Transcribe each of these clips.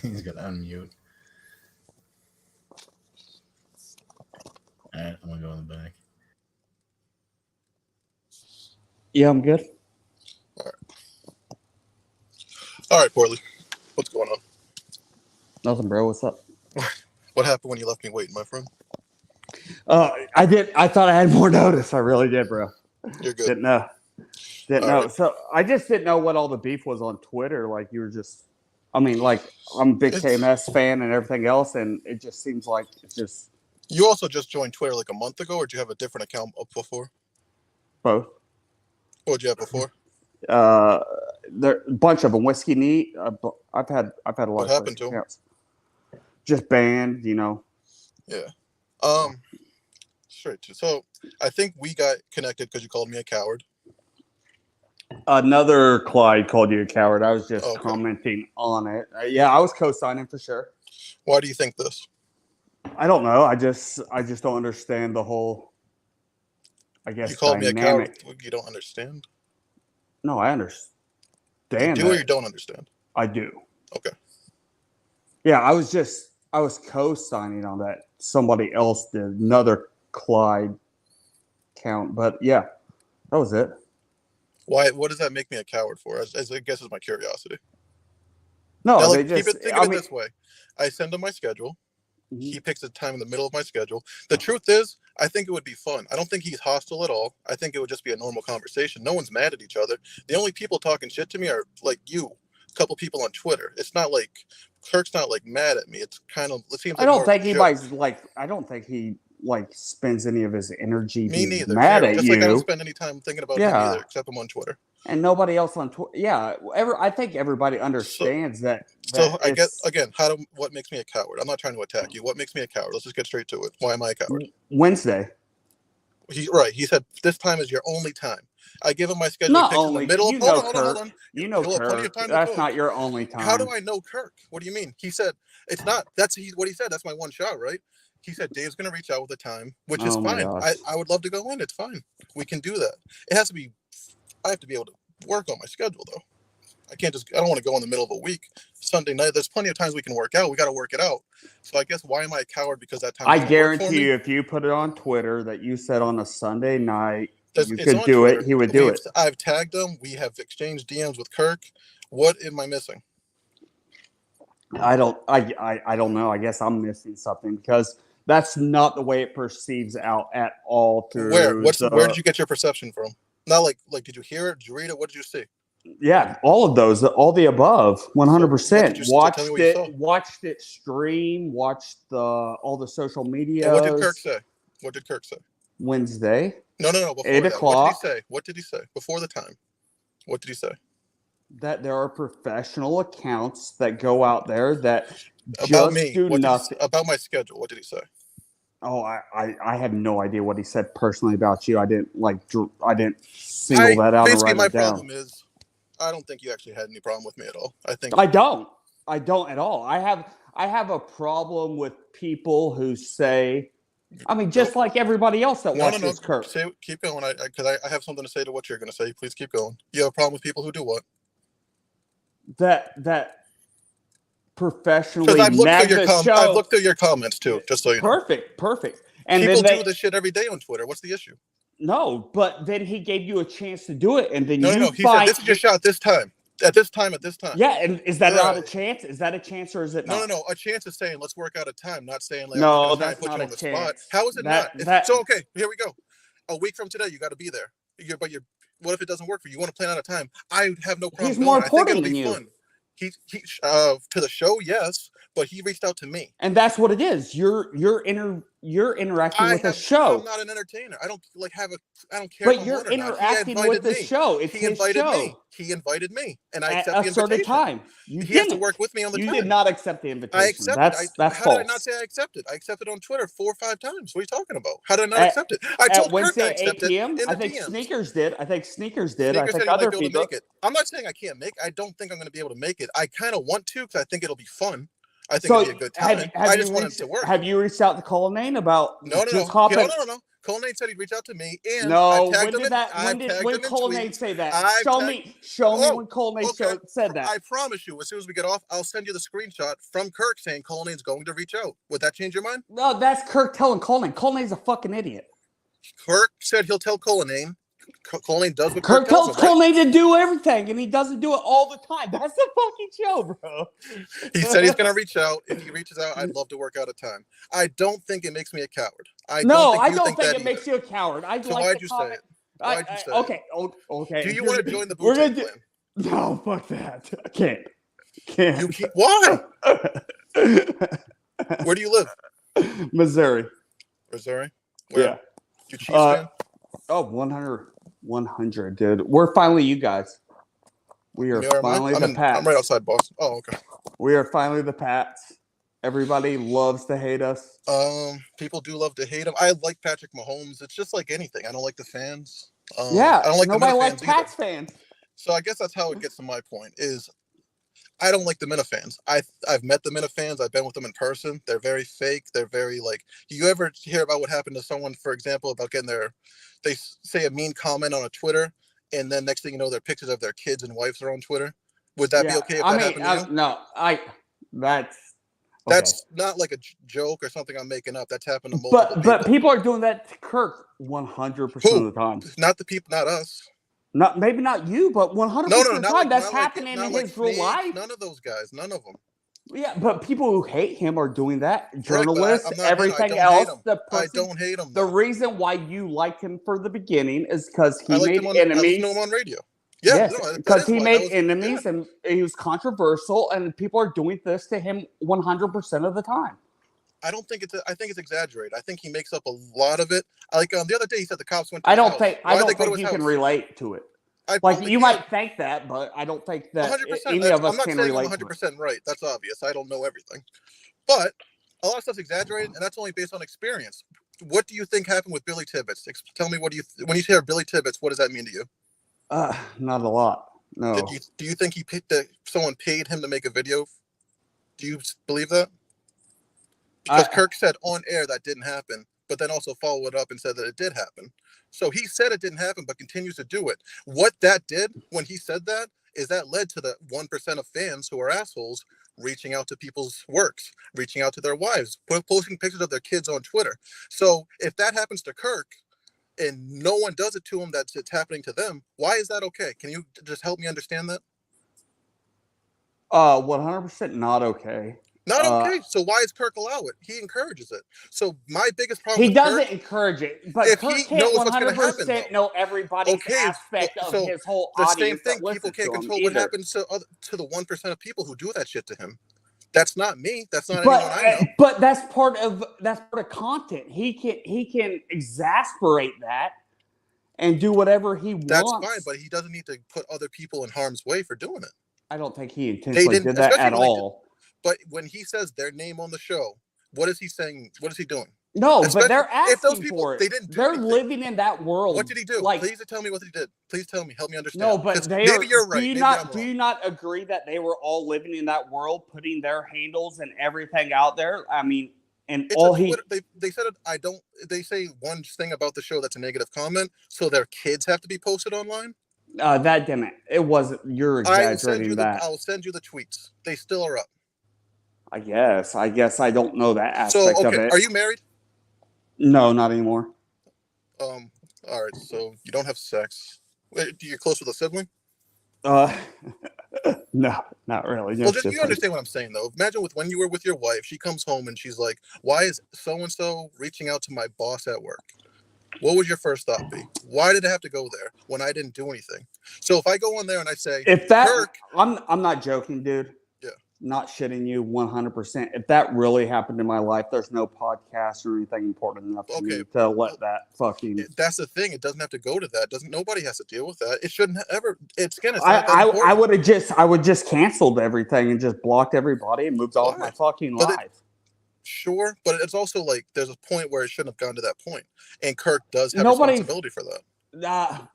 He's gonna unmute. All right, I'm gonna go in the back. Yeah, I'm good. All right, Portly. What's going on? Nothing, bro. What's up? What happened when you left me waiting, my friend? I thought I had more notice. I really did, bro. You're good. Didn't know. Didn't All know. right. So I just didn't know what all the beef was on Twitter. Like you were just, I mean, like I'm a big KMS fan and everything else, and it just seems like it's just You also just joined Twitter like a month ago, or did you have a different account up before? both. What did you have before? There a bunch of them. Whiskey Neat. I've had a lot. What of happened to 'em? accounts. Just banned, you know. Yeah. Straight to. So I think we got connected because you called me a coward. Another Clyde called you a coward. I was just Okay. commenting on it. Yeah, I was co-signing for sure. Why do you think this? I don't know. I just don't understand the whole. I guess You called dynamic. me a coward. You don't understand. No, I understand. You do or you don't understand? I do. Okay. Yeah, I was co-signing on that. Somebody else did another Clyde count, but yeah, that was it. Why? What does that make me a coward for? As I guess is my curiosity. No, Now, they like, just. think of it this way: I send him my schedule. Mhm. He picks a time in the middle of my schedule. The truth is, I think it would be fun. I don't think he's hostile at all. I think it would just be a normal conversation. No one's mad at each other. The only people talking shit to me are like you, a couple people on Twitter. It's not like Kirk's not like mad at me. It's kind of it seems like I don't more think of a anybody's joke. like. I don't think he like spends any of his energy Me being neither. mad Zero. at Just you. like I don't spend any time thinking about him Yeah. either, except I'm on Twitter. And nobody else on Twitter. Yeah, I think everybody understands that. So I get again. What makes me a coward? I'm not trying to attack you. What makes me a coward? Let's just get straight to it. Why am I a coward? Wednesday. He said this time is your only time. I give him my schedule. Not he picks only in the middle you of. know Hold on. You know You'll have plenty Kirk. of time to That's talk. not your only time. How do I know Kirk? What do you mean? He said it's not. That's what he said. That's my one shot, right? He said Dave's gonna reach out with a time, which is fine. I would love to go in. It's fine. We can do that. It has to be. I have to be able to work on my schedule though. I don't want to go in the middle of a week. Sunday night. There's plenty of times we can work out. We got to work it out. So I guess why am I a coward because that time? I guarantee you, if you put it on Twitter that you said on a Sunday night you could do Twitter. it, he would do it. I've tagged him. We have exchanged DMs with Kirk. What am I missing? I don't know. I guess I'm missing something because that's not the way it perceives out at all. Where did you get your perception from? Not like did you hear it? Did you read it? What did you see? Yeah, all of those, all the above, 100%. Watched it stream, watched all the social media. What did Kirk say? Wednesday. No. Before 8 o'clock. What did he say? Before the time. What did he say? That there are professional accounts that go out there that about just me. do nothing. About my schedule. What did he say? Oh, I have no idea what he said personally about you. I didn't single that out. Basically, and my write it down. problem is I don't think you actually had any problem with me at all. I don't at all. I have a problem with people who say, I mean, just like everybody else that watches Kirk. Keep going, because I have something to say to what you're going to say. Please keep going. You have a problem with people who do what? That professionally I've looked through your comments too, just so you know. Perfect. And people do this shit every day on Twitter. What's the issue? No, but then he gave you a chance to do it, and then no. He said this is your shot this time. At this time. Yeah, and is that not a chance? Is that a chance or is it not? No. A chance is saying let's work out a time, not saying like no, that's not a chance. How is it not? So okay, here we go. A week from today, you got to be there. What if it doesn't work for you? You want to plan out a time? I have no problem. He's more important than you. Fun. He to the show, yes, but he reached out to me, and that's what it is. You're interacting with the show. I'm not an entertainer. I don't care. But you're interacting with the show. It's his show. He invited me, and I accept the invitation. Certain time. He has to work with me on the time. You did not accept the invitation. I accepted. That's how false. did I not say I accepted? I accepted on Twitter 4 or 5 times. What are you talking about? How did I not accept it? I told Wednesday Kirk I accepted 8 p.m. I think DMs. Sneakers did. I think said other people people. Make it. I'm not saying I can't make. I don't think I'm going to be able to make it. I kind of want to because I think it'll be fun. I think it'll be a good time. I just want it to work. Have you reached out to Colonnade about No. Colonnade said he'd reach out to me, and no. I tagged him When in Colonnade tweets. say that? I've Show tagged- me when Colonnade said that. I promise you, as soon as we get off, I'll send you the screenshot from Kirk saying Colonnade's going to reach out. Would that change your mind? No, that's Kirk telling Colonnade. Colonnade's a fucking idiot. Kirk said he'll tell Colonnade. Colonnade does what Kirk tells him, Colonnade to do everything, and he doesn't do it all the time. That's the fucking show, bro. He said he's going to reach out. If he reaches out, I'd love to work out a time. I don't think it makes me a coward. I don't think it makes you a coward. So why'd you say it? Why'd you say okay, it? Okay. Do you want to join the boot camp plan? No, fuck that. I can't. You can't. Why? Where do you live? Missouri. Where? Yeah. You Chiefs fan? Oh, 100, dude. We're finally you guys. We are finally the Pats. I'm right outside Boston. Oh, okay. We are finally the Pats. Everybody loves to hate us. People do love to hate him. I like Patrick Mahomes. It's just like anything. I don't like the fans. I don't like nobody the likes Pats fans. So I guess that's how it gets to my point is I don't like the Minifans. I've met the Minifans. I've been with them in person. They're very fake. They're very like. You ever hear about what happened to someone, for example, about getting they say a mean comment on a Twitter, and then next thing you know, their pictures of their kids and wives are on Twitter. Would that be okay if that happened to you? No, that's not like a joke or something I'm making up. That's happened to multiple people. But people are doing that to Kirk 100% of the time. Not the people, not us. Maybe not you, but 100% of the time. That's happening in his real life. None of those guys. None of them. Yeah, but people who hate him are doing that. Journalists, everything else. I don't hate him. The reason why you liked him for the beginning is because he made enemies. I listened to him on radio. Yeah, because he made enemies and he was controversial, and people are doing this to him 100% of the time. I don't think I think it's exaggerated. I think he makes up a lot of it. Like the other day, he said the cops went to I don't think you can relate to it. You might think that, but I don't think that 100%. any of us can relate. I'm not saying I'm 100% right. That's obvious. I don't know everything, but a lot of stuff's exaggerated, and that's only based on experience. What do you think happened with Billy Tibbetts? Tell me when you hear Billy Tibbetts, what does that mean to you? Not a lot. No. Do you think someone paid him to make a video? Do you believe that? Because Kirk said on air that didn't happen, but then also followed it up and said that it did happen. So he said it didn't happen, but continues to do it. What that did when he said that is that led to the 1% of fans who are assholes reaching out to people's works, reaching out to their wives, posting pictures of their kids on Twitter. So if that happens to Kirk and no one does it to him, it's happening to them, why is that okay? Can you just help me understand that? 100% not okay. Not okay. So why does Kirk allow it? He encourages it. So my biggest problem. He doesn't encourge it, but if Kirk he can't knows what's going to happen, 100% know everybody's aspect of his whole audience. The same thing. People can't control what happens to the 1% of people who do that shit to him. That's not me. That's not anyone I know. But that's part of content. He can exasperate that and do whatever he wants. That's fine, but he doesn't need to put other people in harm's way for doing it. I don't think he intentionally did that at all. But when he says their name on the show, what is he saying? What is he doing? No, but they're asking if those people, for it. They didn't do They're anything. living in that world. What did he do? Please tell me what he did. Please tell me. Help me understand. No, but maybe you're right. Do you not agree that they were all living in that world, putting their handles and everything out there? I mean, and it's all they said it. I don't. They say one thing about the show that's a negative comment, so their kids have to be posted online. That didn't. It wasn't. You're exaggerating that. I'll send you the tweets. They still are up. I guess I don't know that aspect of it. Are you married? No, not anymore. All right. So you don't have sex. Wait, you're close with a sibling? No, not really. Well, you understand what I'm saying, though. Imagine when you were with your wife, she comes home and she's like, "Why is so and so reaching out to my boss at work?" What would your first thought be? Why did it have to go there when I didn't do anything? So if I go on there and I say, Kirk, I'm not joking, dude. Yeah. Not shitting you 100%. If that really happened in my life, there's no podcast or anything important enough for me to let that fucking. That's the thing. It doesn't have to go to that. Nobody has to deal with that. It shouldn't ever. It's gonna. I would just canceled everything and just blocked everybody and moved on with my fucking life. Sure, but it's also like there's a point where it shouldn't have gone to that point, and Kirk does have responsibility for that.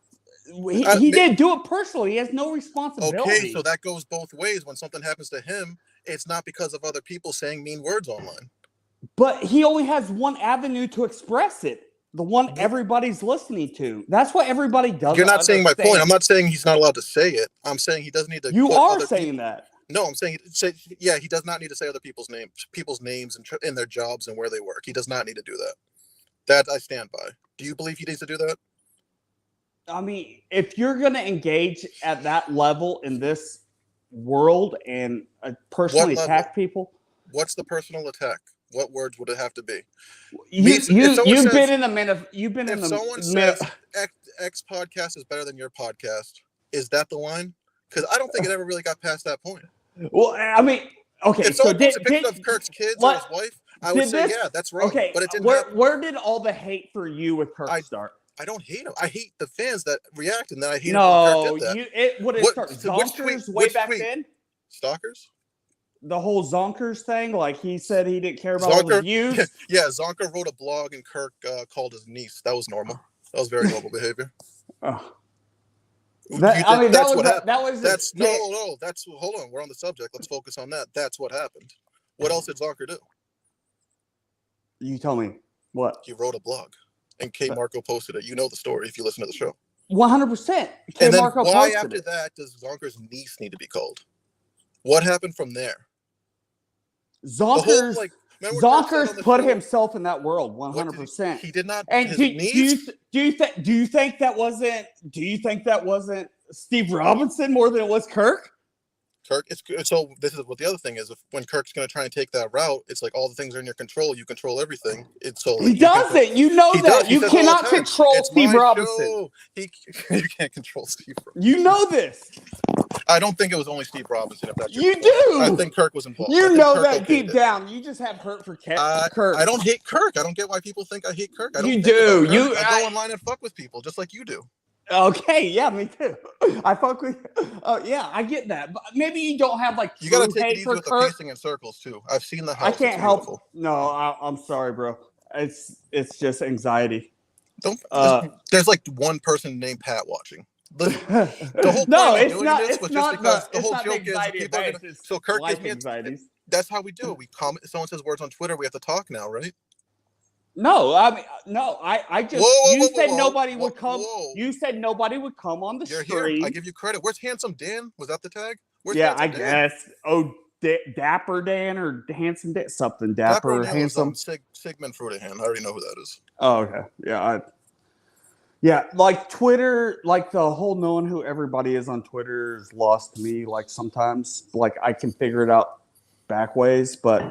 He didn't do it personally. He has no responsibility. Okay, so that goes both ways. When something happens to him, it's not because of other people saying mean words online. But he only has one avenue to express it. The one everybody's listening to. That's what everybody does. You're not saying my point. I'm not saying he's not allowed to say it. I'm saying he doesn't need to. You are saying that. No, I'm saying he does not need to say other people's names and their jobs and where they work. He does not need to do that. That I stand by. Do you believe he needs to do that? I mean, if you're going to engage at that level in this world and personally attack people, what's the personal attack? What words would it have to be? You've been in the you've been in the. If someone says X podcast is better than your podcast, is that the line? Because I don't think it ever really got past that point. Well, I mean, okay. If someone puts a picture of Kirk's kids or his wife, I would say, yeah, that's wrong. Okay, but it didn't. Where did all the hate for you with Kirk start? I don't hate him. I hate the fans that react, and then I hate Kirk did that. Would it start Zonkers way back then? Stalkers? The whole Zonkers thing, like he said he didn't care about all the views. Yeah, Zonker wrote a blog and Kirk called his niece. That was normal. That was very normal behavior. Oh. Hold on. We're on the subject. Let's focus on that. That's what happened. What else did Zonker do? You tell me what he wrote a blog, and K Marco posted it. You know the story if you listen to the show. 100%. And then why after that does Zonker's niece need to be called? What happened from there? Zonkers put himself in that world 100%. He did not. And do you think that wasn't Steve Robinson more than it was Kirk? So this is what the other thing is. When Kirk's going to try and take that route, it's like all the things are in your control. You control everything. He doesn't. You know that. You cannot control Steve Robinson. You can't control Steve Robinson. You know this. I don't think it was only Steve Robinson. If that's you do. I think Kirk was involved. You know that deep down. You just have hurt for Kirk. I don't hate Kirk. I don't get why people think I hate Kirk. You do. I go online and fuck with people just like you do. Okay, yeah, me too. I fuck with. Yeah, I get that. But maybe you don't have like. You gotta take it easy with the pacing in circles too. I've seen the house. I can't help. No, I'm sorry, bro. It's just anxiety. There's like one person named Pat watching. The whole no, it's not. It's not because the whole joke is people are gonna. So Kirk gives me anxieties. That's how we do it. We comment. Someone says words on Twitter. We have to talk now, right? No, I mean, no. I just you said nobody would come. You said nobody would come on the stream. Here. I give you credit. Where's Handsome Dan? Was that the tag? I guess. Oh, Dapper Dan or Handsome Dan, something Dapper Handsome. Sigmund Fruitahan. I already know who that is. Oh, okay. Yeah, yeah. Like Twitter, like the whole knowing who everybody is on Twitter is lost to me. Like sometimes, like I can figure it out back ways, but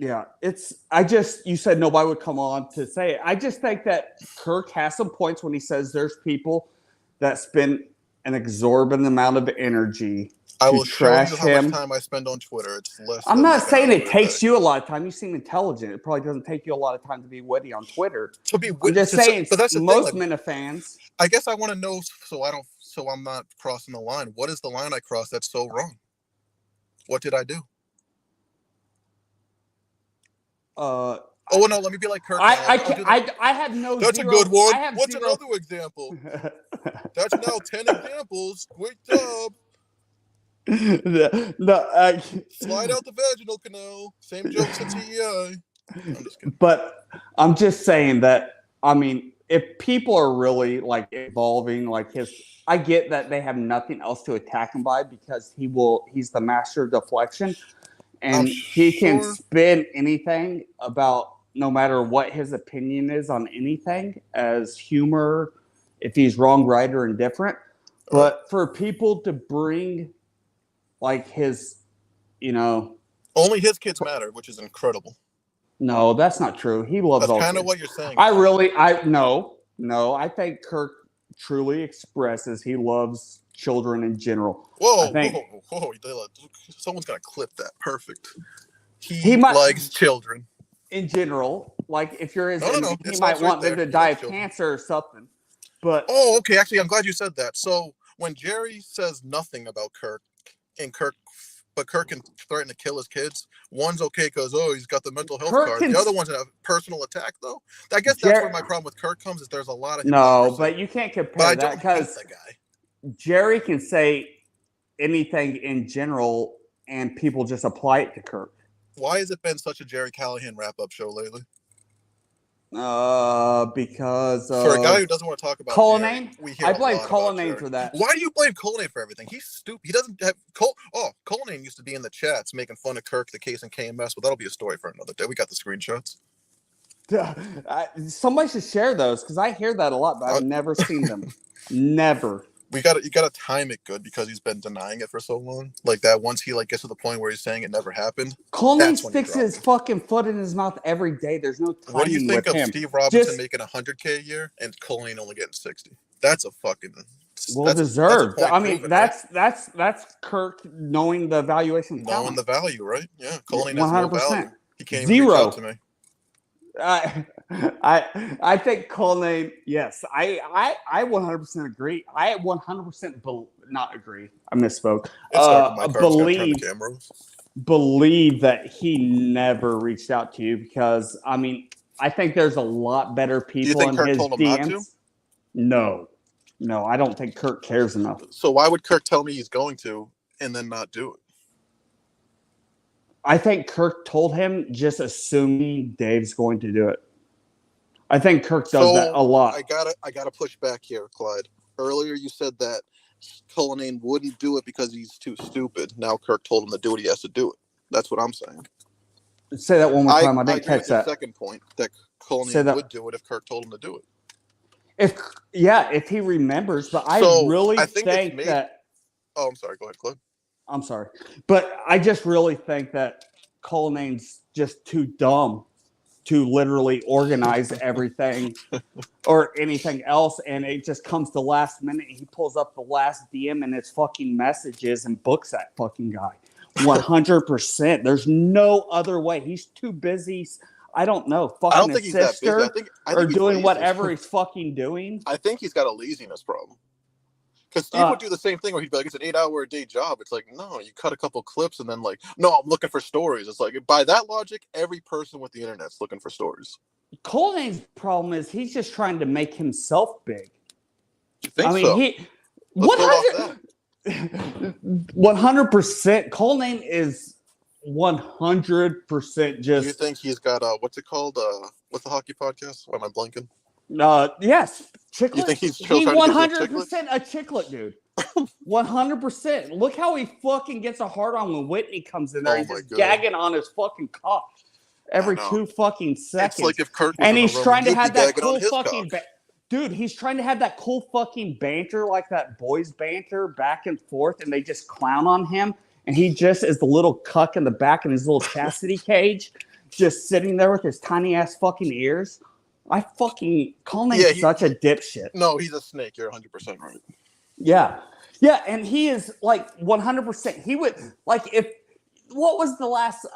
yeah, you said nobody would come on to say it. I just think that Kirk has some points when he says there's people that spend an exorbitant amount of energy I will trash show you how much time I spend on Twitter. It's less. I'm not saying it takes you a lot of time. You seem intelligent. It probably doesn't take you a lot of time to be witty on Twitter. To be witty, I'm just saying, but that's most Minifans. I guess I want to know so I'm not crossing the line. What is the line I crossed that's so wrong? What did I do? Oh no, let me be like Kirk. I have no. That's a good one. What's another example? That's now 10 examples. Great job. Slide out the vaginal canal. Same joke since TEI. I'm just kidding. But I'm just saying that. I mean, if people are really like evolving, like I get that they have nothing else to attack him by because he's the master of deflection. And he can spin anything about no matter what his opinion is on anything as humor, if he's wrong, right, or indifferent. But for people to bring like his, only his kids matter, which is incredible. No, that's not true. He loves all. That's kind of what you're saying. No, I think Kirk truly expresses he loves children in general. Whoa! Someone's gonna clip that. Perfect. He likes children in general. Like if you're his, he he want them to die of cancer or something. But okay. Actually, I'm glad you said that. So when Jerry says nothing about Kirk, but Kirk can threaten to kill his kids. One's okay because he's got the mental health card. The other one's a personal attack, though. I guess that's where my problem with Kirk comes. Is there's a lot of but you can't compare that because Jerry can say anything in general, and people just apply it to Kirk. Why has it been such a Jerry Callahan wrap-up show lately? Because for a guy who doesn't want to talk about Cullinane, we hear I blame a lot Cullinane for that. Why do you blame Cullinane for everything? He's stupid. He doesn't have Cullinane used to be in the chats making fun of Kirk, the case, and KMS. Well, that'll be a story for another day. We got the screenshots. Somebody should share those because I hear that a lot, but I've never seen them. Never. You gotta time it good because he's been denying it for so long. Like that, once he gets to the point where he's saying it never happened. Cullinane sticks his fucking foot in his mouth every day. There's no timing. What do you think of him. Steve Robinson making $100K a year and Cullinane only getting 60? That's a fucking deserved. Proven, that's Kirk knowing the valuation. Knowing the value, right? Yeah, Cullinane 100%. has no value. He can't even reach out to me. I think Cullinane, yes. I 100% agree. I 100% not agree. I misspoke. Believe that he never reached out to you because I think there's a lot better people in his DMs. No, I don't think Kirk cares enough. So why would Kirk tell me he's going to and then not do it? I think Kirk told him just assuming Dave's going to do it. I think Kirk does that a lot. I gotta push back here, Clyde. Earlier you said that Cullinane wouldn't do it because he's too stupid. Now Kirk told him to do it. He has to do it. That's what I'm saying. Say that one more time. I didn't catch that. Second point that Cullinane would do it if Kirk told him to do it. If he remembers, but I really think that. Oh, I'm sorry. Go ahead, Clint. I'm sorry, but I just really think that Cullinane's just too dumb to literally organize everything or anything else, and it just comes to last minute. He pulls up the last DM and it's fucking messages and books that fucking guy. 100%. There's no other way. He's too busy. I don't know. Fucking his sister I think or doing lazy. Whatever he's fucking doing. I think he's got a laziness problem. Because Steve would do the same thing where he'd be like, it's an 8-hour-a-day job. It's like, no, you cut a couple clips and then no, I'm looking for stories. It's like, by that logic, every person with the internet's looking for stories. Cullinane's problem is he's just trying to make himself big. You think so? 100%. Cullinane is 100% just. You think he's got, what's it called? What's the hockey podcast? Why am I blanking? Yes, Chiclet. You think he's 100% a Chiclet dude. 100%. Look how he fucking gets a hard on when Whitney comes in there. He's just gagging on his fucking cock every 2 fucking seconds. It's like if Kirk was and he's trying to have that cool fucking dude. He's trying to have that cool fucking banter, like that boys banter back and forth, and they just clown on him. And he just is the little cuck in the back in his little chastity cage, just sitting there with his tiny ass fucking ears. Cullinane's such a dipshit. No, he's a snake. You're 100% right. Yeah, and he is 100%. He would what was the last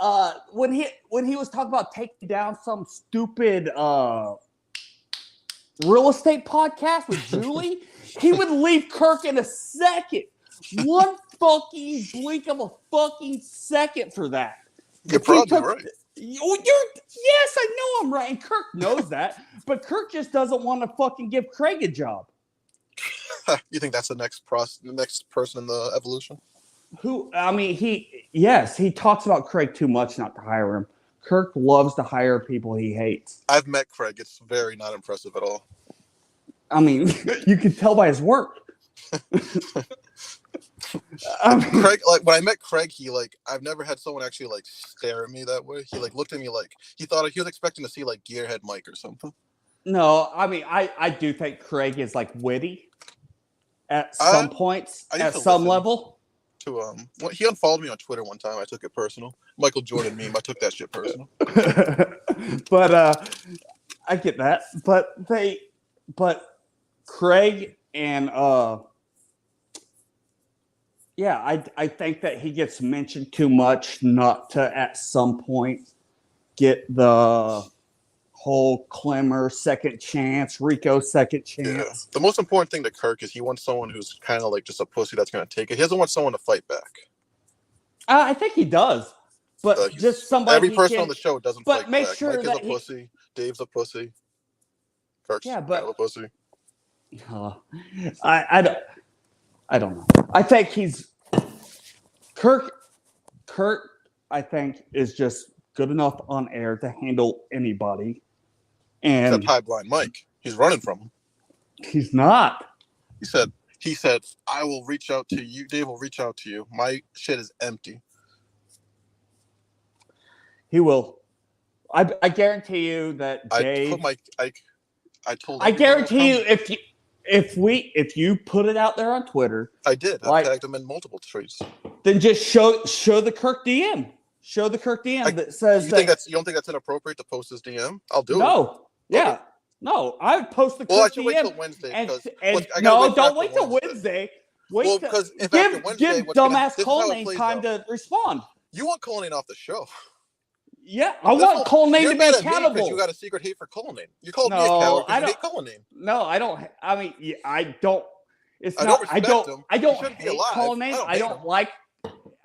when he was talking about taking down some stupid real estate podcast with Julie? He would leave Kirk in a second. One fucking blink of a fucking second for that. You're probably right. Yes, I know I'm right, and Kirk knows that, but Kirk just doesn't want to fucking give Craig a job. You think that's the next person in the evolution? He talks about Craig too much not to hire him. Kirk loves to hire people he hates. I've met Craig. It's very not impressive at all. You can tell by his work. Craig, when I met Craig, I've never had someone actually stare at me that way. He looked at me he thought he was expecting to see Gearhead Mike or something. No, I do think Craig is witty at some points, at some level. He unfollowed me on Twitter one time. I took it personal. Michael Jordan meme. I took that shit personal. But I get that. But Craig and I think that he gets mentioned too much not to at some point get the whole Clemmer second chance, Rico second chance. Yeah. The most important thing to Kirk is he wants someone who's kind of just a pussy that's going to take it. He doesn't want someone to fight back. I think he does, but just somebody. Every person on the show doesn't fight make back. Sure Mike is a pussy. Dave's a pussy. Kirk's kind of a pussy. I don't know. I think he's Kirk, I think, is just good enough on air to handle anybody. And except High Blind Mike, he's running from him. He's not. He said, I will reach out to you. Dave will reach out to you. My shit is empty. He will. I guarantee you that Dave. I told. I guarantee you if you put it out there on Twitter, I did. I tagged him in multiple tweets. Then just show the Kirk DM. Show the Kirk DM that says you don't think that's inappropriate to post his DM? I'll do it. No. Yeah. Okay. No, I would post the Kirk DM. Well, I should wait till Wednesday. Don't wait till Wednesday. Because give dumbass Cullinane time to respond. You want Cullinane off the show? Yeah, I want Cullinane to be accountable. Because you got a secret hate for Cullinane. You called me a coward because you hate Cullinane. No, I don't. I mean, I don't. It's I not. Don't I don't. him. I don't hate Cullinane. I don't like.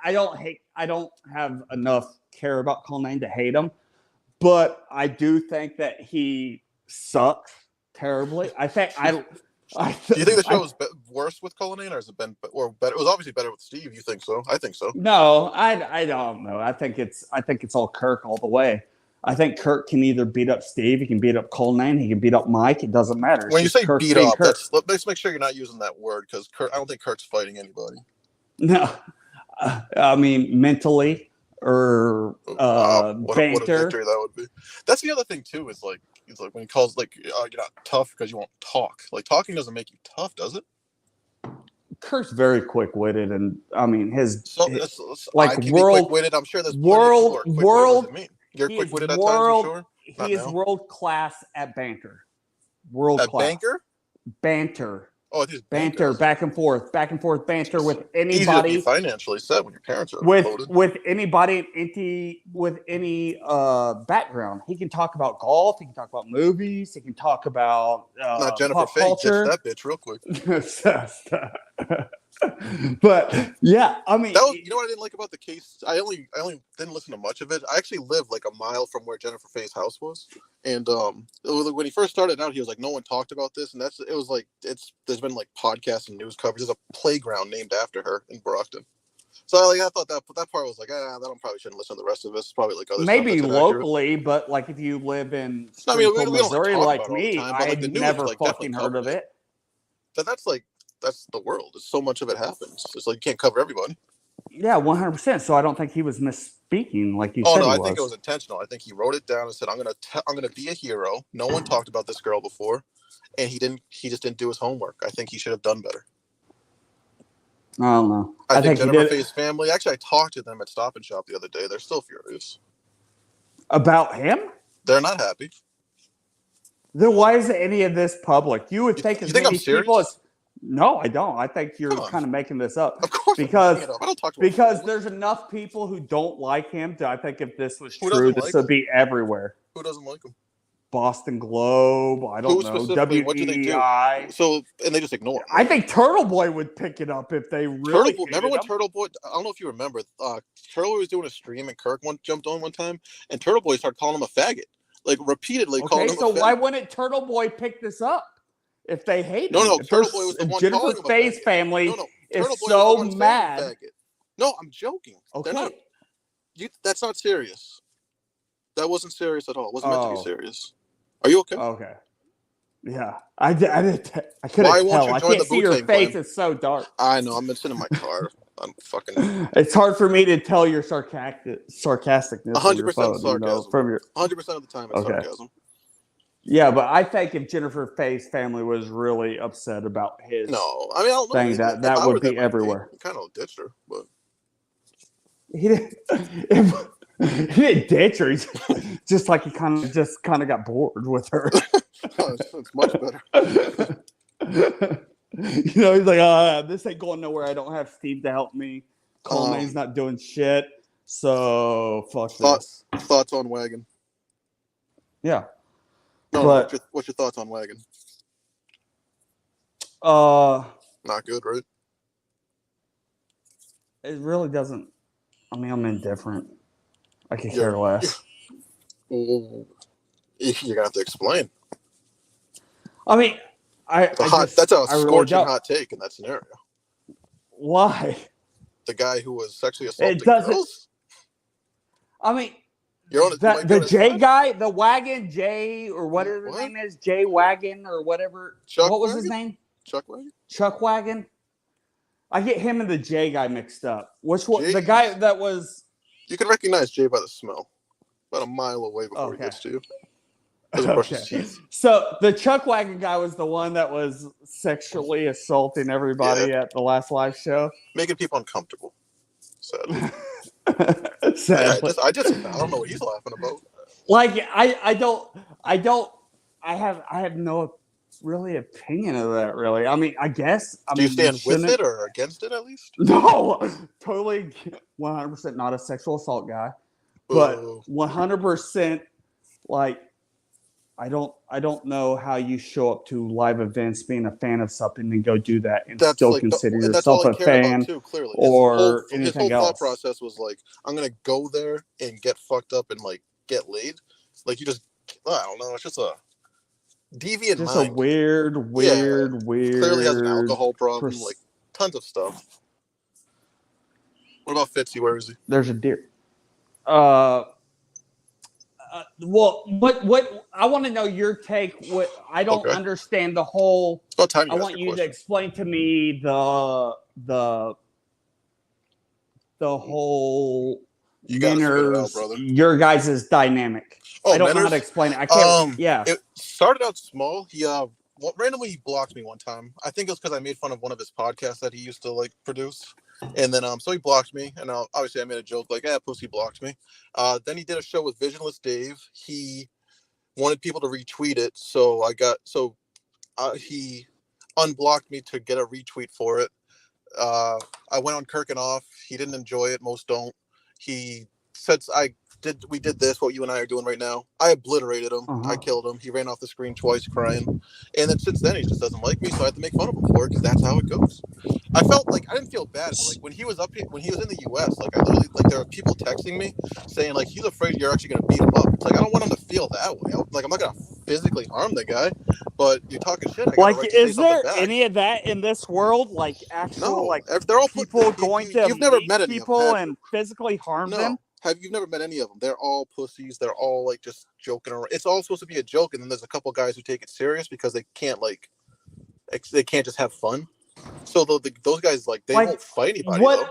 I don't hate. I don't have enough care about Cullinane to hate him, but I do think that he sucks terribly. I think I. Do you think the show was worse with Cullinane, or has it been or better? It was obviously better with Steve. You think so? I think so. No, I don't know. I think it's all Kirk all the way. I think Kirk can either beat up Steve, he can beat up Cullinane, he can beat up Mike. It doesn't matter. When you say Kirk beat up, let's make sure you're not using that word because I don't think Kirk's fighting anybody. No, I mean mentally or banter. What a victory that would be. That's the other thing too. Is like. It's like when he calls you're not tough because you won't talk. Like talking doesn't make you tough, does it? Kirk's very quick-witted, and I mean quick-witted. I'm sure there's world. You're quick-witted at times. I'm sure. He is world class at banter. World class. Banter. Oh, it is banter, back and forth banter with anybody. Easy to be financially set when your parents are with anybody with any background. He can talk about golf. He can talk about movies. He can talk about not Jennifer Faye. Culture. Ditch that bitch real quick. But yeah, I mean, you know what I didn't like about the case? I only didn't listen to much of it. I actually lived like a mile from where Jennifer Faye's house was, and when he first started out, he was like, "No one talked about this," and there's been like podcasts and news coverage. There's a playground named after her in Brockton. So I thought that part was like, that I probably shouldn't listen to the rest of this. It's probably like other maybe locally, but like if you live in Missouri like me, I never fucking heard of it. But that's the world. So much of it happens. It's like you can't cover everybody. Yeah, 100%. So I don't think he was misspeaking like you said. Oh no, I think it was intentional. I think he wrote it down and said, "I'm gonna be a hero." No one talked about this girl before, and he just didn't do his homework. I think he should have done better. I don't know. I think Jennifer Faye's family. Actually, I talked to them at Stop and Shop the other day. They're still furious about him. They're not happy. Then why is any of this public? You would think as many people as. No, I don't. I think you're kind of making this up. Of course, because I don't talk to there's enough people who don't like him. I think if this was true, this would be everywhere. Who doesn't like him? Boston Globe. I don't know. WEI. What do they do? So and they just ignore him. I think Turtle Boy would pick it up if they really. Remember when Turtle Boy? I don't know if you remember. Turtle Boy was doing a stream and Kirk jumped on one time, and Turtle Boy started calling him a faggot, like repeatedly calling him. Okay, so a faggot. why wouldn't Turtle Boy pick this up? If they hate him. No, Turtle Boy was the one Jennifer Faye's family is so mad. No, I'm joking. Okay. That's not serious. That wasn't serious at all. It wasn't meant to be serious. Are you okay? Okay. Yeah. I couldn't tell. I can't see your face. It's so dark. I know. I'm sitting in my car. I'm fucking... It's hard for me to tell your sarcasticness. 100% sarcasm. 100% of the time it's sarcasm. Yeah, but I think if Jennifer Faye's family was really upset about his thing, that would be everywhere. He kind of ditched her, but he didn't ditch her. He's just like he kind of got bored with her. It's much better. He's like, this ain't going nowhere. I don't have Steve to help me. Culliнаne's not doing shit. So fuck this. Thoughts on Wagon? Yeah. No, but what's your thoughts on Wagon? Not good, right? It really doesn't. I mean, I'm indifferent. I could care less. You're gonna have to explain. I mean, that's a scorching hot take in that scenario. Why? The guy who was sexually assaulting girls? I mean, You're on it. The J guy, the Wagon J or whatever his name is, J Wagon or whatever. What was his name? Chuck Wagon. Chuck Wagon. I get him and the J guy mixed up. Which one? The J's. guy that was. You can recognize Jay by the smell. About a mile away before he gets to you. Okay. So the Chuck Wagon guy was the one that was sexually assaulting everybody at the last live show, making people uncomfortable. Sadly. Sadly. I don't know what he's laughing about. Like I have no really opinion of that. Really, I mean, I guess. Do you stand with it or against it at least? No, totally, 100% not a sexual assault guy, but 100% like. I don't know how you show up to live events being a fan of something and go do that and still consider yourself a fan too, clearly. Or anything else. His whole thought process was like, I'm going to go there and get fucked up and like get laid. Like you just, I don't know. It's just a deviant just mind. A weird. Clearly has an alcohol problem, like tons of stuff. What about Fitzy? Where is he? There's a deer. Well, what I want to know your take. What I don't understand the whole. It's about time I want you to explain to me the whole winners, your guys' dynamic. I don't know how to explain it. I can't. It started out small. He randomly he blocked me one time. I think it was because I made fun of one of his podcasts that he used to like produce. And then so he blocked me, and obviously I made a joke like, pussy blocked me. Then he did a show with Visionless Dave. He wanted people to retweet it, so he unblocked me to get a retweet for it. I went on Kirk and off. He didn't enjoy it. Most don't. He said we did this, what you and I are doing right now. I obliterated him. I killed him. He ran off the screen twice crying. And then since then, he just doesn't like me, so I had to make fun of him for it because that's how it goes. I felt like I didn't feel bad, but like when he was up here, when he was in the US, like I literally, like there were people texting me saying like he's afraid you're actually going to beat him up. It's like I don't want him to feel that way. I'm not going to physically harm the guy, but you're talking shit. Is there any of that in this world? Like actual they're all people going to you've never met people and physically harm them? You've never met any of them? They're all pussies. They're all like just joking around. It's all supposed to be a joke, and then there's a couple guys who take it serious because they can't just have fun. So those guys they won't fight anybody.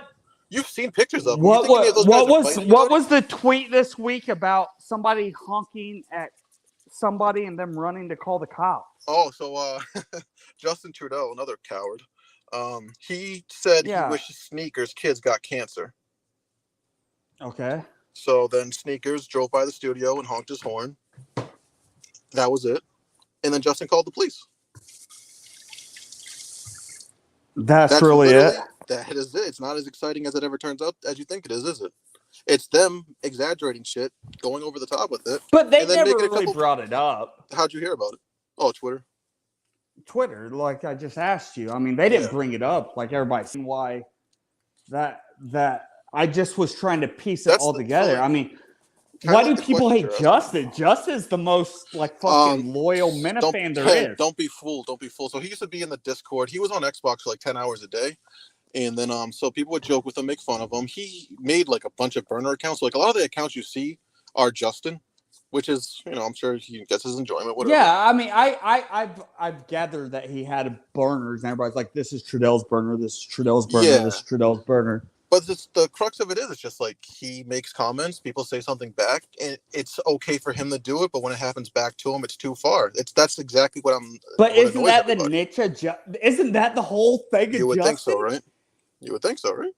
You've seen pictures of them. What was the tweet this week about somebody honking at somebody and them running to call the cops? Oh, so Justin Trudeau, another coward. He said he wishes Sneakers kids got cancer. Okay. So then Sneakers drove by the studio and honked his horn. That was it. And then Justin called the police. That's really it? That is it. It's not as exciting as it ever turns out as you think it is it? It's them exaggerating shit, going over the top with it. But they never really brought it up. How'd you hear about it? Oh, Twitter, like I just asked you. I mean, they didn't bring it up like everybody's seen why that I just was trying to piece it all together. I mean, why do people hate Justin? Justin's the most fucking loyal Minifan there is. Don't be fooled. So he used to be in the Discord. He was on Xbox for 10 hours a day. And then so people would joke with him, make fun of him. He made a bunch of burner accounts. So, a lot of the accounts you see are Justin, which is, I'm sure he gets his enjoyment. Whatever. Yeah, I mean, I've gathered that he had burners, and everybody's like, "This is Trudell's burner. This is Trudell's burner. This is Trudell's burner." But the crux of it is, it's just he makes comments, people say something back, and it's okay for him to do it. But when it happens back to him, it's too far. That's exactly what I'm. But isn't that the niche? Isn't that the whole thing? You would think so, right? You would think so, right?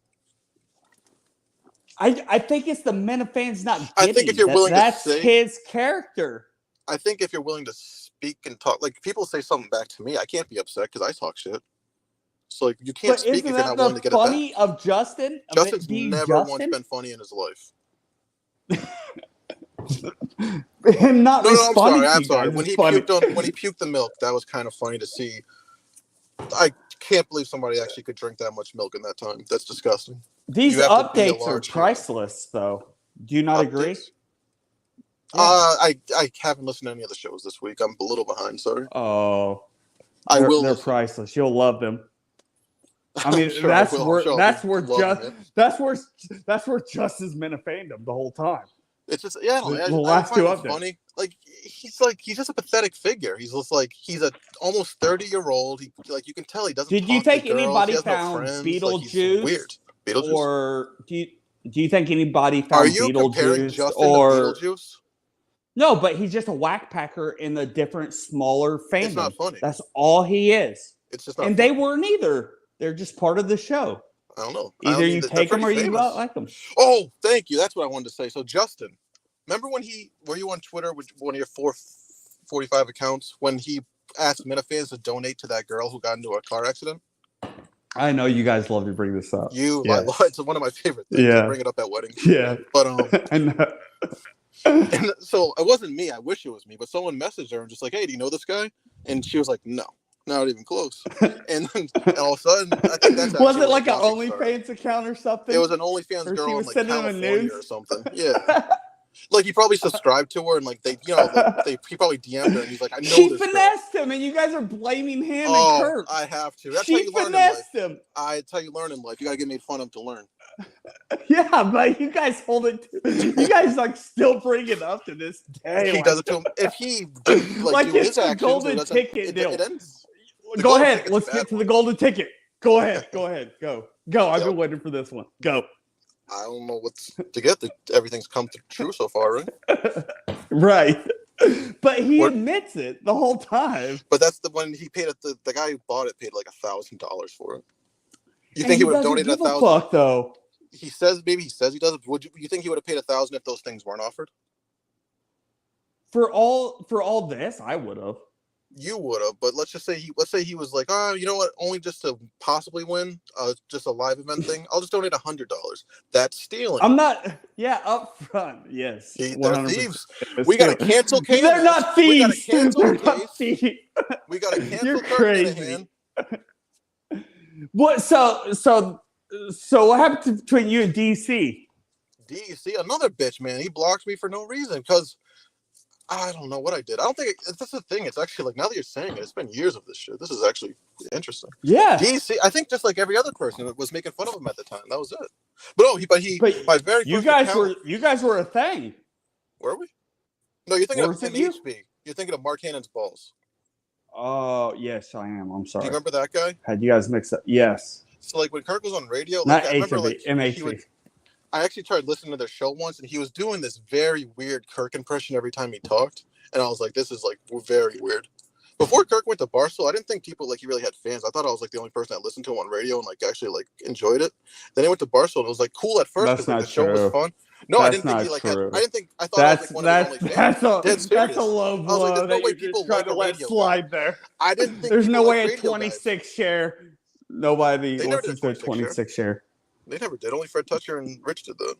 I think it's the Minifans not getting. I think if you're willing that's his character. I think if you're willing to speak and talk, people say something back to me, I can't be upset because I talk shit. So you can't speak if you're not willing to get it back. Funny of Justin? Justin's never once been funny in his life. Him not responding. I'm sorry. When he puked the milk, that was kind of funny to see. I can't believe somebody actually could drink that much milk in that time. That's disgusting. These updates are priceless, though. Do you not agree? Yeah. I haven't listened to any of the shows this week. I'm a little behind. Sorry. Oh, they're priceless. You'll love them. I mean, sure that's where Justin's Minifandom the whole time. It's just I don't know. I find it funny. He's just a pathetic figure. He's just he's a almost 30-year-old. You can tell he doesn't. Did you think anybody no found Beetlejuice? Weird. Beetlejuice. Or do you think anybody found Beetlejuice? Are you comparing Justin to Beetlejuice? No, but he's just a whack packer in a different, smaller fandom. It's not funny. That's all he is. It's just not. And funny. They weren't either. They're just part of the show. I don't know. Either you take them or you don't like them. Oh, thank you. That's what I wanted to say. So Justin, remember when were you on Twitter with one of your 445 accounts when he asked Minifans to donate to that girl who got into a car accident? I know you guys love to bring this up. It's one of my favorite things. Yeah. To bring it up at weddings. Yeah. But I know. And so it wasn't me. I wish it was me, but someone messaged her and just like, "Hey, do you know this guy?" And she was like, "No, not even close." And then all of a sudden, I think that's was it like an OnlyFans account or something? It was an OnlyFans girl in like California or something. Yeah. Like he probably subscribed to her and like he probably DM'd her and he's like, I know she this finessed girl. him and you guys are blaming him and Kirk. I have to. That's she how you learn finessed in life. him. It's how you learn in life. You gotta get made fun of to learn. Yeah, but you guys hold it. You guys still bring it up to this day. He does it to him. If he do it's his actions, golden ticket deal. It ends. Go ahead. Let's get to the golden ticket. Go ahead. Go. I've been waiting for this one. Go. I don't know what's to get. Everything's come true so far, right? Right. But he admits it the whole time. But that's when he paid it. The guy who bought it paid like $1,000 for it. You think he would have donated $1,000? Fuck though. He says he does. Would you think he would have paid $1,000 if those things weren't offered? For all this, I would have. You would have, but let's say he was like, you know what? Only just to possibly win, just a live event thing. I'll just donate $100. That's stealing. I'm not. Yeah, up front. Yes, they're thieves. We got to cancel KMS. They're not thieves. They're not thieves. We got to cancel. You're crazy. What? So what happened between you and DC? DC, another bitch, man. He blocked me for no reason because. I don't know what I did. I don't think that's the thing. It's actually like now that you're saying it, it's been years of this shit. This is actually interesting. Yeah. DC, I think just like every other person was making fun of him at the time. That was it. But my very you guys were a thing. Were we? No, you're thinking of HB. You're thinking of Mark Hannon's balls. Oh yes, I am. I'm sorry. Do you remember that guy? Had you guys mixed up? Yes. So like when Kirk was on radio, not I remember MHB. I actually tried listening to their show once, and he was doing this very weird Kirk impression every time he talked, and I was like, "This is like very weird." Before Kirk went to Barstool, I didn't think people he really had fans. I thought I was like the only person that listened to him on radio and actually enjoyed it. Then he went to Barstool, and it was cool at first because the show was fun. No, I didn't think he I thought I was one of the only fans. That's a low blow. I was like, "There's no way people trying to let slide there." I didn't think there's no way a 26 share. Nobody listens to a 26 share. They never did. Only Fred Toucher and Rich did that.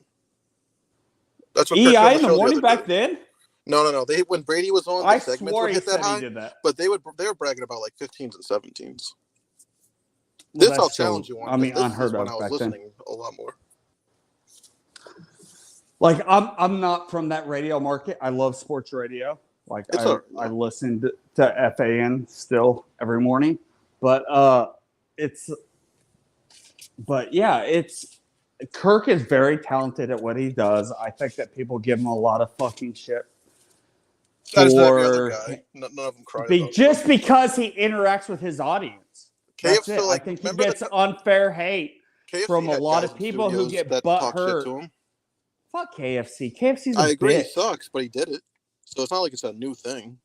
That's what EI in the morning back then. No. When Brady was on, the segments would hit that high. Did that. But they were bragging about 15s and 17s. This I'll challenge you on. I mean, unheard of. When I was listening a lot more. I'm not from that radio market. I love sports radio. I listen to FAN still every morning, but Kirk is very talented at what he does. I think that people give him a lot of fucking shit. That is every other guy. None of them cry about just because he interacts with his audience. That's it. I think he gets unfair hate from a lot of people who get butthurt. Fuck KFC. KFC's a I agree, bitch. He sucks, but he did it. So it's not like it's a new thing.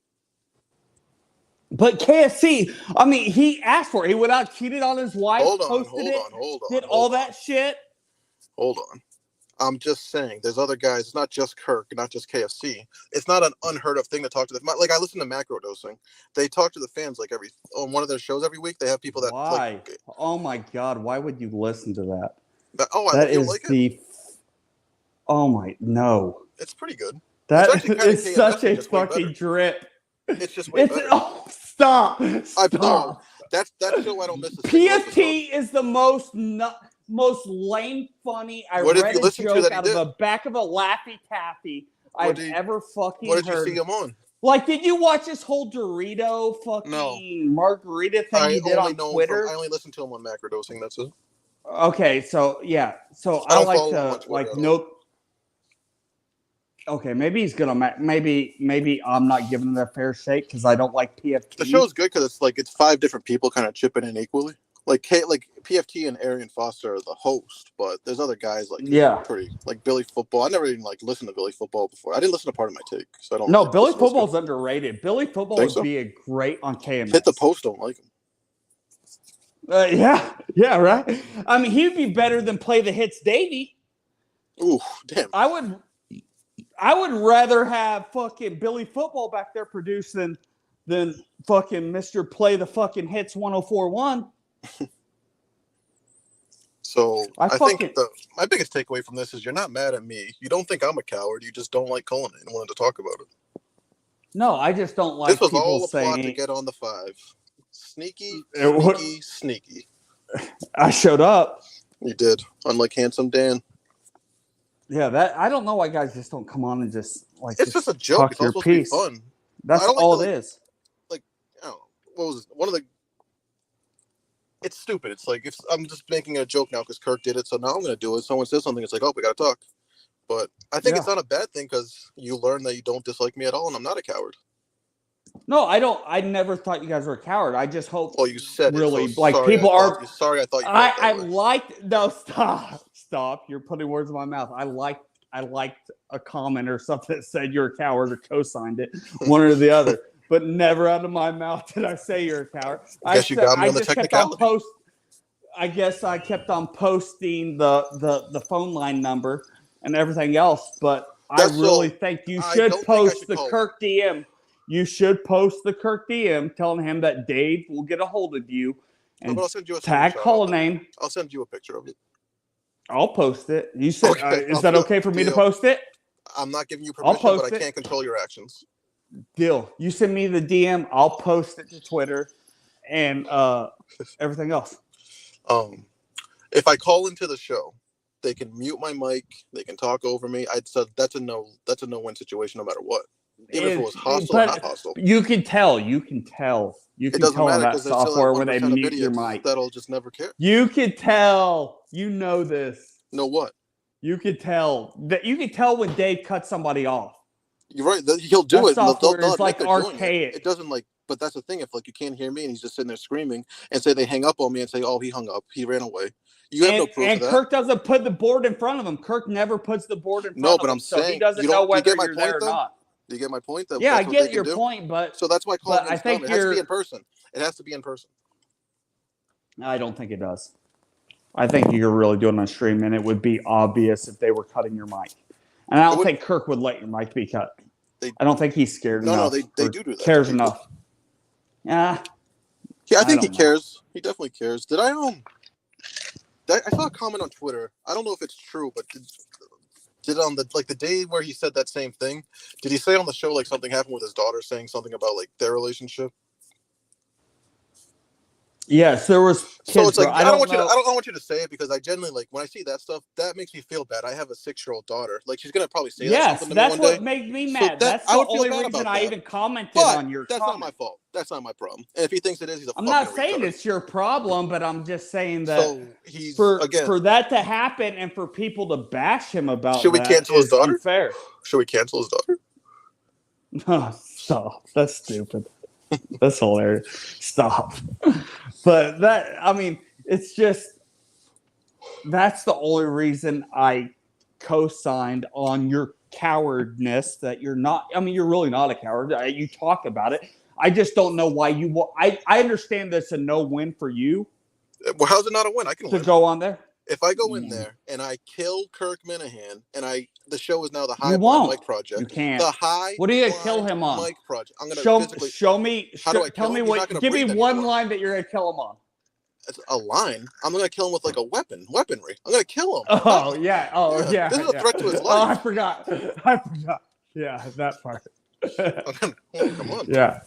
But KFC, I mean, he asked for it. He went out, cheated on his wife, hold on, did all that shit. Hold on. I'm just saying, there's other guys. It's not just Kirk, not just KFC. It's not an unheard of thing to talk to them. Like I listen to Macro Dosing. They talk to the fans on one of their shows every week. They have people that. Why? Oh my God! Why would you listen to that? That is Oh my no! It's pretty good. That is such a fucking drip. It's just way better. Oh, stop! That show I don't miss. PFT is the most lame, funny. I read a joke out of the back of a Laffy Taffy I've ever fucking heard. What did you see him on? Did you watch this whole Dorito margarita thing he did on Twitter? I only listen to him on Macrodosing. That's it. Okay, so yeah, so I like to note. Okay, maybe he's gonna. Maybe I'm not giving it a fair shake because I don't like PFT. The show's good because it's 5 different people kind of chipping in equally. Like PFT and Arian Foster are the host, but there's other guys pretty like Billy Football. I never even listened to Billy Football before. I didn't listen to Part of My Take, so I don't. No, Billy Football's underrated. Billy Football would be a great on KMS. Hit the Post don't like him. Yeah, right. I mean, he'd be better than Play the Hits Davey. Ooh, damn. I would rather have fucking Billy Football back there produce than fucking Mr. Play the fucking Hits 1041. So I think my biggest takeaway from this is you're not mad at me. You don't think I'm a coward. You just don't like calling it and wanted to talk about it. No, I just don't like. This was all a plot to get on the 5. Sneaky. I showed up. You did, unlike Handsome Dan. Yeah, that I don't know why guys just don't come on and just like. It's just a joke. It's supposed to be fun. That's all it is. Like, I don't know, what was it? One of the. It's stupid. It's like if I'm just making a joke now because Kirk did it, so now I'm going to do it. Someone says something, it's like, oh, we got to talk. But I think it's not a bad thing because you learn that you don't dislike me at all, and I'm not a coward. No, I don't. I never thought you guys were a coward. I just hope. Well, you said really it, so like people are. Sorry, I thought you. I liked. No, stop! You're putting words in my mouth. I liked a comment or something that said you're a coward or co-signed it, one or the other. But never out of my mouth did I say you're a coward. I guess you got me on the technicality. I guess I kept on posting the phone line number and everything else, but I really think you should post the Kirk DM. You should post the Kirk DM telling him that Dave will get a hold of you and tag call name. I'll send you a picture of it. I'll post it. You said, is that okay for me to post it? I'm not giving you permission, but I can't control your actions. Deal. You send me the DM. I'll post it to Twitter and everything else. If I call into the show, they can mute my mic. They can talk over me. I'd say that's a no-win situation no matter what. Even if it was hostile or not hostile. You can tell. You can tell on that software when they mute your mic. That'll just never care. You can tell. You know this. Know what? You could tell that. You could tell when Dave cuts somebody off. You're right. He'll do it. It's like archaic. It doesn't but that's the thing. If you can't hear me and he's just sitting there screaming and say they hang up on me and say, oh, he hung up, he ran away. You have no proof of that. And Kirk doesn't put the board in front of him. Kirk never puts the board in front of him. No, but I'm saying he doesn't know whether you're there or not. Do you get my point? Yeah, I get your point, but so that's why calling it has to be in person. It has to be in person. I don't think it does. I think you're really doing a stream, and it would be obvious if they were cutting your mic. And I don't think Kirk would let your mic be cut. I don't think he's scared enough. No, they do that. Cares enough. Yeah. Yeah, I think he cares. He definitely cares. I saw a comment on Twitter. I don't know if it's true, but did on the day where he said that same thing, did he say on the show something happened with his daughter saying something about their relationship? Yes, there was kids. So it's I don't want you to say it because I genuinely when I see that stuff, that makes me feel bad. I have a 6-year-old daughter. She's gonna probably say that something to me one day. That's what made me mad. That's the only reason I even commented on your comment. That's not my fault. That's not my problem. And if he thinks it is, he's a fucking retard. I'm not saying it's your problem, but I'm just saying that for that to happen and for people to bash him about should we cancel his daughter? Unfair. Should we cancel his daughter? Oh, stop. That's stupid. That's hilarious. Stop. But it's just that's the only reason I co-signed on your cowardness that you're not. I mean, you're really not a coward. You talk about it. I just don't know why you. I understand that's a no-win for you. Well, how's it not a win? I can to go on there. If I go in there and I kill Kirk Minahan and the show is now the High Blind Mike Project. You can't. The High. What are you gonna kill him on? Mike Project. I'm gonna show me. Tell me what. Give me one line that you're gonna kill him on. It's a line. I'm gonna kill him with a weaponry. I'm gonna kill him. Oh yeah. Oh yeah. This is a threat to his life. Oh, I forgot. Yeah, that part. Come on. Yeah.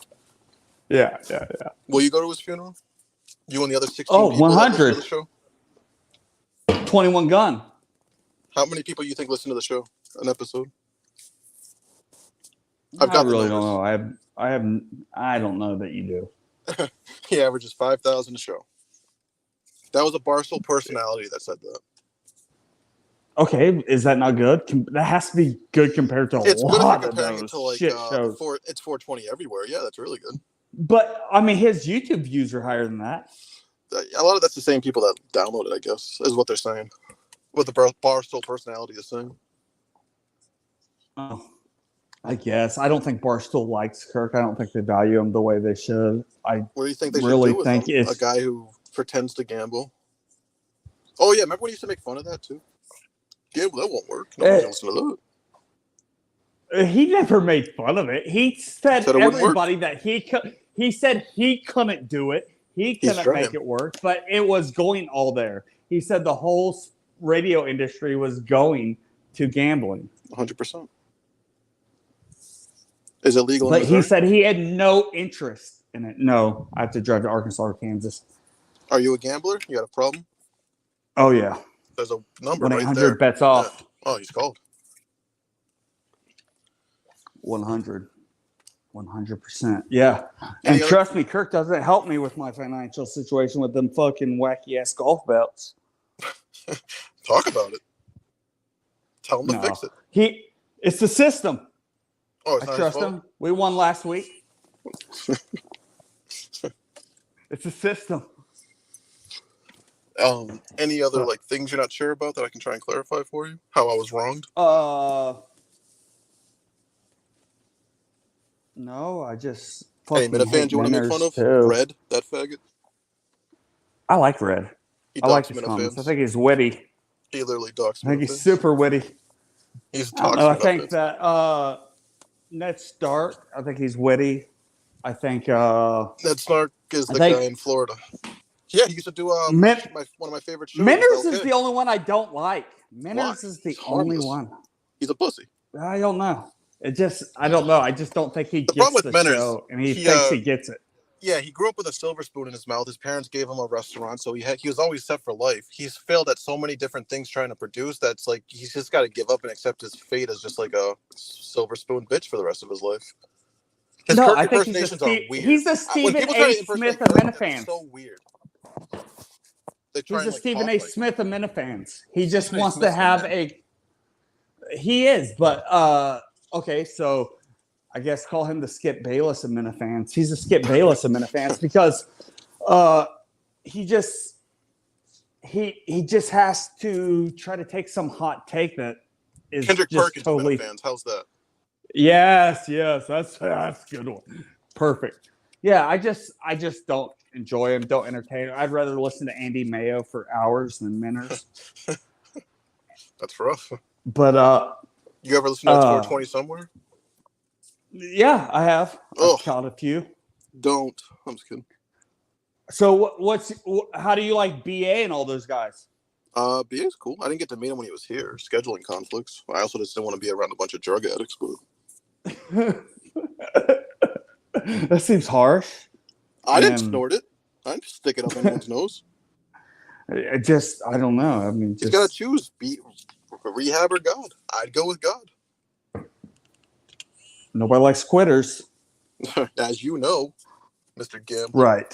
Will you go to his funeral? You and the other 16 people 100. To the show? 21 gun. How many people you think listen to the show? An episode? I really don't know. I don't know that you do. He averages 5,000 a show. That was a Barstool personality that said that. Okay, is that not good? That has to be good compared to a It's good if lot you're of comparing it those to like shit shows. it's 420 everywhere. Yeah, that's really good. But I mean, his YouTube views are higher than that. A lot of that's the same people that download it, I guess, is what they're saying. What the Barstool personality is saying. Oh, I guess. I don't think Barstool likes Kirk. I don't think they value him the way they should. What do you think they really should do with think him? it's A guy who pretends to gamble. Oh yeah, remember when he used to make fun of that too? Gamble, that won't work. Nobody's gonna listen to that. He never made fun of it. He said everybody that he said he couldn't do it. He couldn't make it work, but it was going all there. He said the whole radio industry was going to gambling. 100%. Is it legal? But he said he had no interest in it. No, I have to drive to Arkansas or Kansas. Are you a gambler? You got a problem? Oh yeah. There's a number right 1-800 there. bets off. Yeah. Oh, he's called. 100. 100%. Yeah. And trust me, Kirk doesn't help me with my financial situation with them fucking wacky ass golf belts. Talk about it. Tell him to fix it. It's the system. Oh, it's I trust him. We won last week. It's a system. Any other like things you're not sure about that I can try and clarify for you? How I was wronged? No, I just. Hey, Minifans, you want to make fun of too. Red, that faggot? I like Red. I like his comments. I think he's witty. He literally talks. I think he's super witty. He's toxic. I think that Ned Stark. I think he's witty. I think Ned Stark is the guy in Florida. Yeah, he used to do one of my favorite shows. Minners is the only one I don't like. Minners is the only one. He's a pussy. I don't know. I don't know. I just don't think he gets the show, and he thinks he gets it. Yeah, he grew up with a silver spoon in his mouth. His parents gave him a restaurant, so he was always set for life. He's failed at so many different things trying to produce that's like he's just got to give up and accept his fate as just like a silver spoon bitch for the rest of his life. His Kirk impersonations are weird. He's a Stephen A. Smith of Minifans. So weird. He's a Stephen A. Smith of Minifans. He just wants to have a. He is, but okay, so I guess call him the Skip Bayless of Minifans. He's a Skip Bayless of Minifans because he just has to try to take some hot take that is Kendrick just Perkins totally. Minifans. How's that? Yes, that's a good one. Perfect. Yeah, I just don't enjoy him. Don't entertain him. I'd rather listen to Andy Mayo for hours than Minners. That's rough. But you ever listen to 420 somewhere? Yeah, I have. I've caught a few. Don't. I'm just kidding. So how do you like BA and all those guys? BA's cool. I didn't get to meet him when he was here. Scheduling conflicts. I also just didn't want to be around a bunch of drug addicts, but that seems harsh. I didn't snort it. I didn't stick it up anyone's nose. I don't know. I mean, you gotta choose rehab or God. I'd go with God. Nobody likes quitters. As you know, Mr. Gambler.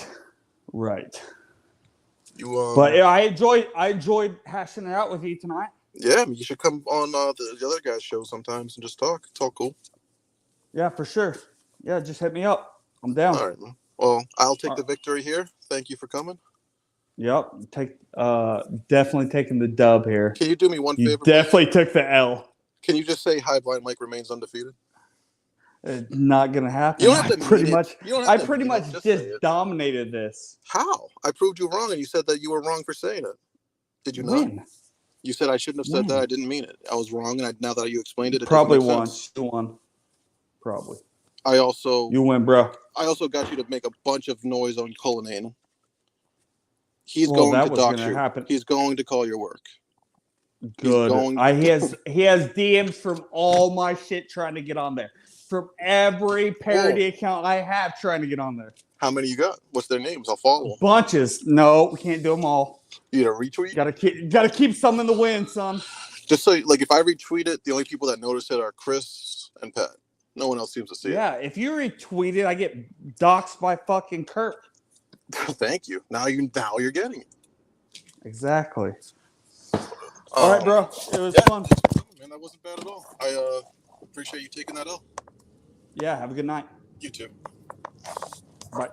Right. But I enjoyed hashing it out with you tonight. Yeah, I mean, you should come on the other guy's show sometimes and just talk. It's all cool. Yeah, for sure. Yeah, just hit me up. I'm down. All right, man. Well, I'll take the victory here. Thank you for coming. Yep. Definitely taking the dub here. Can you do me one favor? You definitely took the L. Can you just say High Blind Mike remains undefeated? Not gonna happen. You don't have to I pretty much just dominated this. How? I proved you wrong, and you said that you were wrong for saying it. Did you not? When? You said I shouldn't have said that. I didn't mean it. I was wrong, and now that you explained it, probably once. You won. Probably. You win, bro. I also got you to make a bunch of noise on Cullinane. He's going to dox you. Happen. He's going to call your work. Good. He has DMs from all my shit trying to get on there. From every parody account I have trying to get on there. How many you got? What's their names? I'll follow them. Bunches. No, we can't do them all. You gotta retweet? Gotta keep some in the wind, son. Just so, like, if I retweet it, the only people that notice it are Chris and Pat. No one else seems to see it. Yeah, if you retweet it, I get doxxed by fucking Kirk. Thank you. Now you're getting it. Exactly. All right, bro. It was fun. Man, that wasn't bad at all. I appreciate you taking that out. Yeah. Have a good night. You too. Bye.